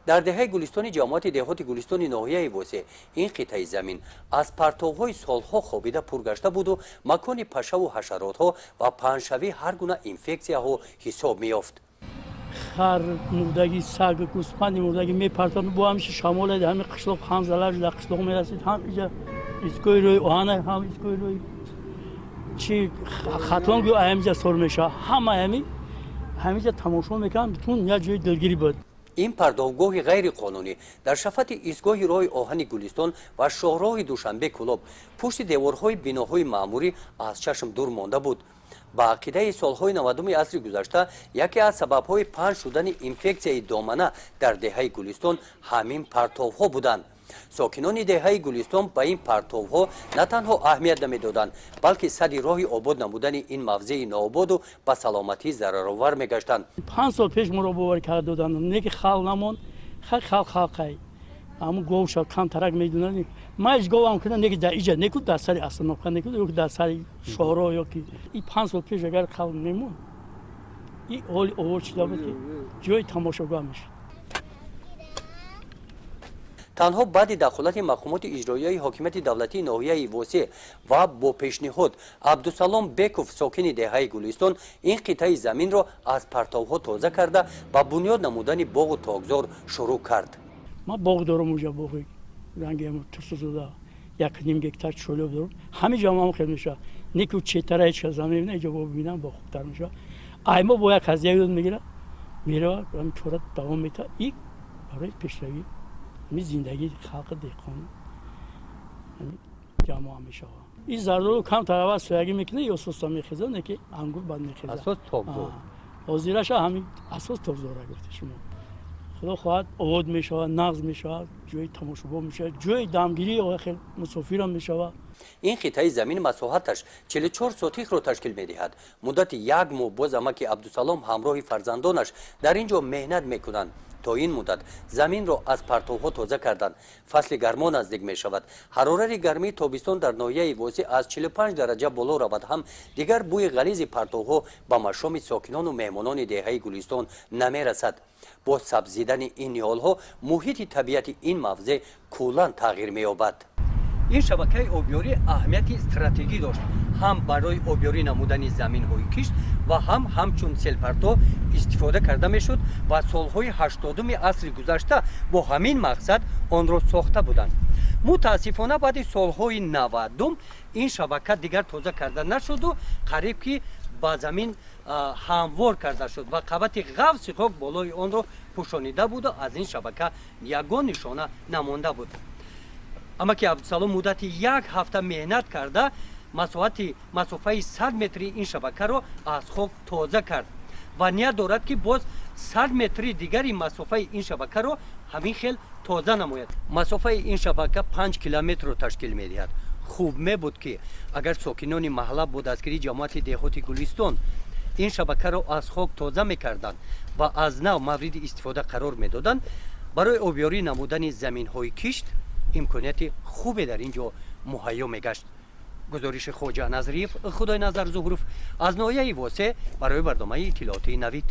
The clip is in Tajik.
дар деҳаи гулистони ҷамоати деҳоти гулистони ноҳияи восеъ ин қитъаи замин аз партовҳои солҳо хобида пур гашта буду макони пашаву ҳашаротҳо ва паҳншавии ҳар гуна инфексияҳо ҳисоб меёфт. хар мурдаги саг гӯспанди мурдаги мепартонд бо ҳамиша шамолади ҳами қишлоқ ҳам залаж дар қишлоқ мерасид ҳам иҷа искои рӯи оҳана ҳам искои рӯи чи хатлон гӯ аямиҷа сор меша ҳама ҳамиҷа тамошо мекардам битун як ҷои дилгирӣ буд. ин пардохгоҳи ғайриқонунӣ дар шафати истгоҳи роҳи оҳани гулистон ва шоҳроҳи душанбе кулоб пушти деворҳои биноҳои маъмурӣ аз чашм дур монда буд. ба ақидаи солҳои 90-уми асри гузашта яке аз сабабҳои паҳн шудани инфексияи домана дар деҳаи гулистон ҳамин партовҳо буданд. сокинони деҳаи гулистон ба ин партовҳо на танҳо аҳамият намедоданд, балки сади роҳи обод намудани ин мавзеи ноободу ба саломатӣ зараровар мегаштанд. 5 сол пеш моро бовар карда доданд, неки хал намон, халқай. Аму говша камтарак медунанд. Ман иш говам кунам неки дар иҷа неку дар сари астановка неку ёки дар сари шоҳроҳ ёки и 5 сол пеш агар хал мемон. И оли овор шуда буд ки ҷои тамошогоҳ мешуд. танҳо баъди дахолати мақомоти иҷроияи ҳокимияти давлатии ноҳияи восеъ ва бо пешниҳод абдусалом беков сокини деҳаи гулистон ин қитъаи заминро аз партовҳо тоза карда ба бунёд намудани боғу тогзор шурӯъ кард. ман боғ дорам уҷа боғи ранги турсузода 1.5 гектар чӯлоб дорам. ҳами ҷамоам хел меша неку четараи ча замин мебина иҷа бо бибинам бо хубтар меша. аймо бо як ҳазия ёд мегира мерава ҳами чора давом мета и барои пешравӣ ҳами зиндагии халқи деҳқон ҷамоа мешава. ин зардолу камтар аввал соягӣ мекунад ё соста мехезад неки ангур бад мехезад. асос тогзор. ҳозираша ҳамин асос тогзора гуфти шумо. худо хоҳад овод мешавад, нағз мешавад, ҷои тамошобон мешавад, ҷои дамгирии хел мусофирам мешавад. ин қитъаи замин масоҳаташ 44 сотихро ташкил медиҳад. муддати 1 моҳ боз амаки абдусалом ҳамроҳи фарзандонаш дар ин ҷо меҳнат мекунанд. то ин муддат заминро аз партовҳо тоза карданд. фасли гармо наздик мешавад. ҳарорати гармии тобистон дар ноҳияи восеъ аз 45 дараҷа боло равад ҳам дигар бӯи ғализи партовҳо ба машоми сокинону меҳмонони деҳаи гулистон намерасад. бо сабзидани ин ниҳолҳо муҳити табиати ин мавзеъ куллан тағйир меёбад. ин шабакаи обёрӣ аҳамияти стратегӣ дошт, ҳам барои обёрӣ намудани заминҳои кишт ва ҳам ҳамчун селпарто истифода карда мешуд ва солҳои 80-уми асри гузашта бо ҳамин мақсад онро сохта буданд. мутаассифона баъди солҳои 90-ум ин шабака дигар тоза карда нашуду қариб ки ба замин ҳамвор карда шуд ва қабати ғафси хок болои онро пӯшонида буду аз ин шабака ягон нишона намонда буд. амаки абдусалом муддати 1 ҳафта меҳнат карда масофаи 100 метри ин шабакаро аз хок тоза кард ва ният дорад ки боз 100 метри дигари масофаи ин шабакаро ҳамин хел тоза намояд. масофаи ин шабака 5 километрро ташкил медиҳад. хуб мебуд ки агар сокинони маҳалла бо дастгирии ҷамоати деҳоти гулистон ин шабакаро аз хок тоза мекарданд ва аз нав мавриди истифода қарор медоданд, барои обёрӣ намудани заминҳои кишт имконияти хубе дар ин ҷо муҳайё мегашт. гузориши хоҷа назриев, худои назар зуҳуров аз ноҳияи восеъ барои барномаи иттилооти Навид.